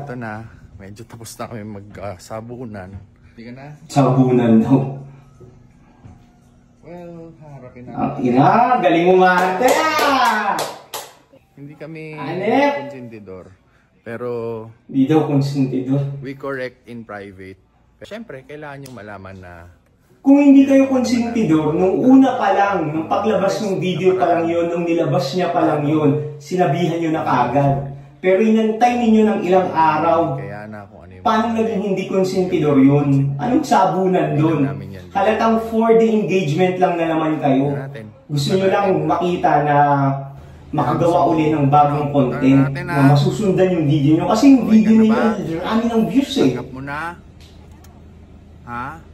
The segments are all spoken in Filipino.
Ito na, medyo tapos na kami mag-sabunan. Hindi ka na? Sabunan daw. Well, harapin na. Galing mo mate! Hindi kami Alep! konsentidor. Pero... Hindi daw konsentidor. We correct in private. Pero syempre, kailangan nyo malaman na... Kung hindi kayo konsentidor, nung una pa lang, nung paglabas ng video pa lang yun, nung nilabas niya pa lang yun, sinabihan nyo na kagad. Pero inantay ninyo ng ilang araw. Kaya na kung ano yung... Paano naging hindi konsentidor yun? Anong sabunan dun? Halatang for the engagement lang na naman kayo. Gusto nyo lang makita na makagawa uli ng bagong content na masusundan yung video nyo. Kasi yung video ninyo, rami ng views eh. Tanggap mo na? Ha?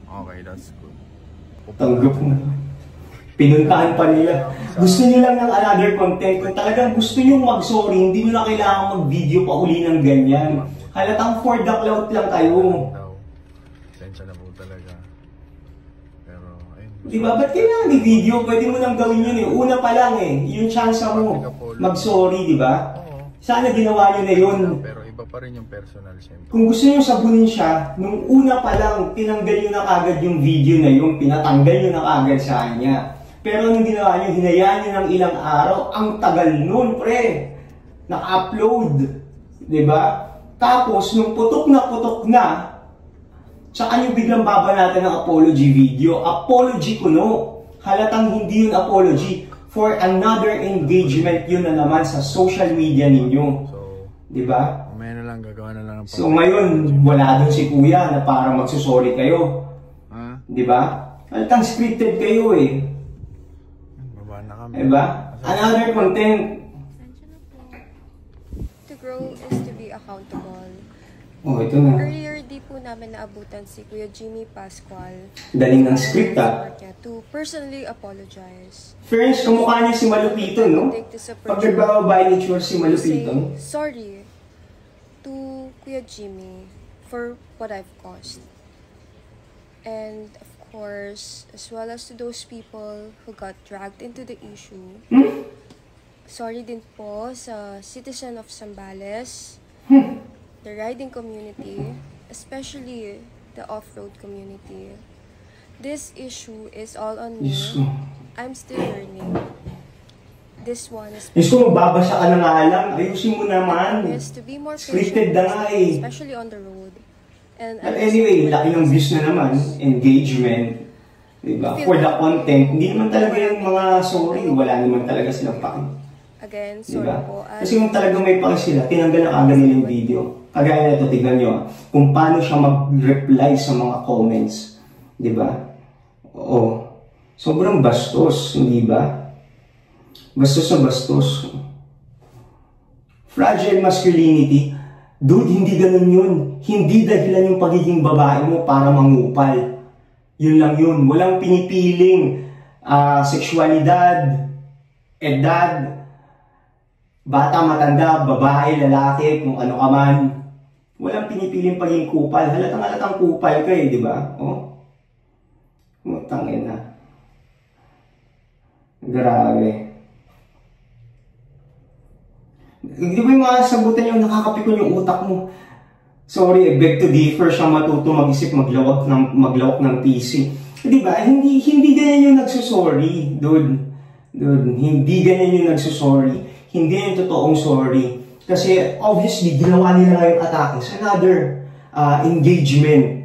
Okay, that's good. Tanggap mo. Pinuntahan pa nila. Gusto nyo lang ng another content. Kung talagang gusto nyo mag-sorry, hindi nyo na kailangan mag-video pa uli ng ganyan. Halatang for the clout lang kayo. Sensya na po talaga. Pero, ayun. Diba? Ba't kailangan i-video? Pwede mo nang gawin yun eh. Una pa lang eh. Yung chance mo mag-sorry, diba? Sana ginawa nyo na yun. Pero iba pa rin yung personal siyempre. Kung gusto nyo sabunin siya, nung una pa lang, tinanggal nyo na kagad yung video na yung pinatanggal nyo na kagad sa kanya. Pero nung ginawa nyo, hinayaan nyo ng ilang araw, ang tagal nun, pre. Naka-upload. Diba? Tapos, nung putok na, tsaka nyo biglang babanatan ng apology video. Apology kuno. Halatang hindi yun apology. For another engagement yun na naman sa social media ninyo. So, diba? May na lang, gagawa na lang ng so ngayon, wala dun si kuya na para magsusorry kayo. Diba? Halatang scripted kayo eh. Baba na kami. Diba? Another content. To grow is to be accountable. Oh, ito na. Earlier, di po namin naabutan si Kuya Jimmy Pascual. Daling ng script ah. To personally apologize. Friends, kamukha niya si Malupito, no? Pag nagbababay ni Chur si Malupito. Sorry to Kuya Jimmy for what I've caused. And of course, as well as to those people who got dragged into the issue. Sorry din po sa citizen of Zambales. The riding community, especially the off-road community. This issue is all on me. I'm still learning. This one is... Gusto mo, babasa ka na nga lang. Ayusin mo naman. To be more scripted na nga eh. Especially on the road. And but anyway, laki ng views na naman. Engagement. Diba? For the content. Hindi naman talaga yung mga sorry. Wala naman talaga silang paki. Again, sorry diba? po. Kasi kung talagang may paki sila, tinanggal na agad nila yung video. Kagaya na ito, tignan nyo. Kung paano siya mag-reply sa mga comments. Diba? Oo. Sobrang bastos, hindi ba? Bastos na bastos. Fragile masculinity. Dude, hindi ganun yun. Hindi dahilan yung pagiging babae mo para mangupal. Yun lang yun. Walang pinipiling sexualidad, edad, bata, matanda, babae, lalaki, kung ano ka man. Walang pinipiling pagiging kupal. Halatang kupal ka eh, di ba? Oh? Tangin na. Grabe. Di ba yung mga sagutan yung nakakapikon yung utak mo? Sorry, beg to differ siya matuto mag-isip, maglawak ng PC. Di ba? Hindi ganyan yung nagsusorry, dude. Hindi ganyan yung nagsusorry. Hindi yung totoong sorry. Kasi obviously, ginawa nila nga yung atake sa another engagement.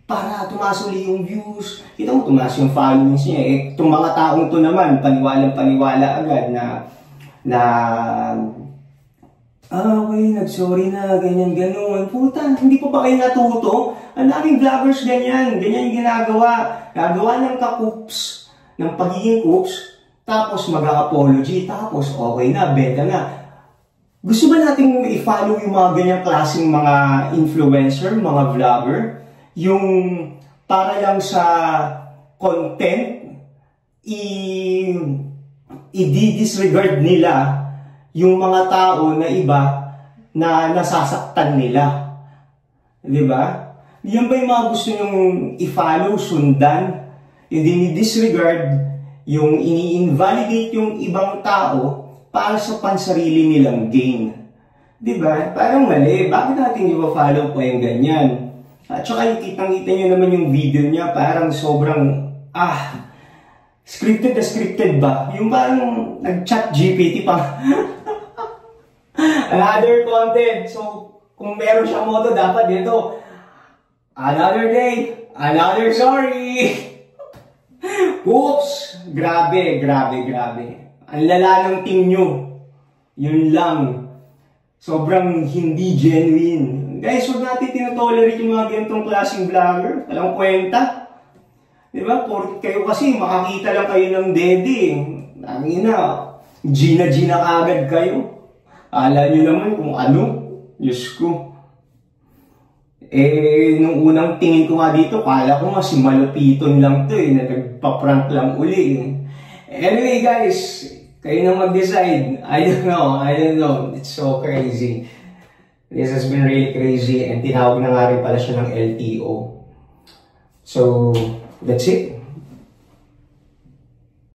Para tumaas ulit yung views. Kita mo, tumaas yung followings niya. Eh, itong mga taong to naman, paniwala agad okay, nag-sorry na, ganyan-ganon. Puta, hindi pa ba kayo natuto? Ang daming vloggers ganyan yung ginagawa. Gagawa ng ka-coops, ng pagiging coops, tapos mag-apology, tapos okay na, benta na. Gusto ba natin i-follow yung mga ganyang klaseng mga influencer, mga vlogger? Yung para lang sa content, i-disregard nila yung mga tao na iba na nasasaktan nila. Diba? Yan ba yung mga gusto nyong i-follow, sundan? Yung dinidisregard, yung ini-invalidate yung ibang tao para sa pansarili nilang gain. Diba? Parang mali. Bakit natin i-follow pa yung ganyan? At saka yung kitang-kita nyo naman yung video niya, parang sobrang, scripted na scripted ba? Yung parang nag-chat GPT pa. Another content. So, kung meron siyang motto, dapat dito, another day, another sorry. Oops! Grabe, grabe, grabe. Ang lala ng team nyo. Yun lang. Sobrang hindi genuine. Guys, huwag natin tinotolerate yung mga ganitong klaseng vlogger. Walang kwenta. Diba? Porkit kayo kasi makakita lang kayo ng dede. Nangina, Gina kaagad kayo. Akala nyo naman kung ano. Diyos ko. Nung unang tingin ko nga dito, kala ko nga si Malupiton lang to na nagpa-prank lang uli. Anyway guys, kayo nang mag-decide. I don't know. It's so crazy. This has been really crazy and tinawag na nga rin pala siya ng LTO. So, that's it.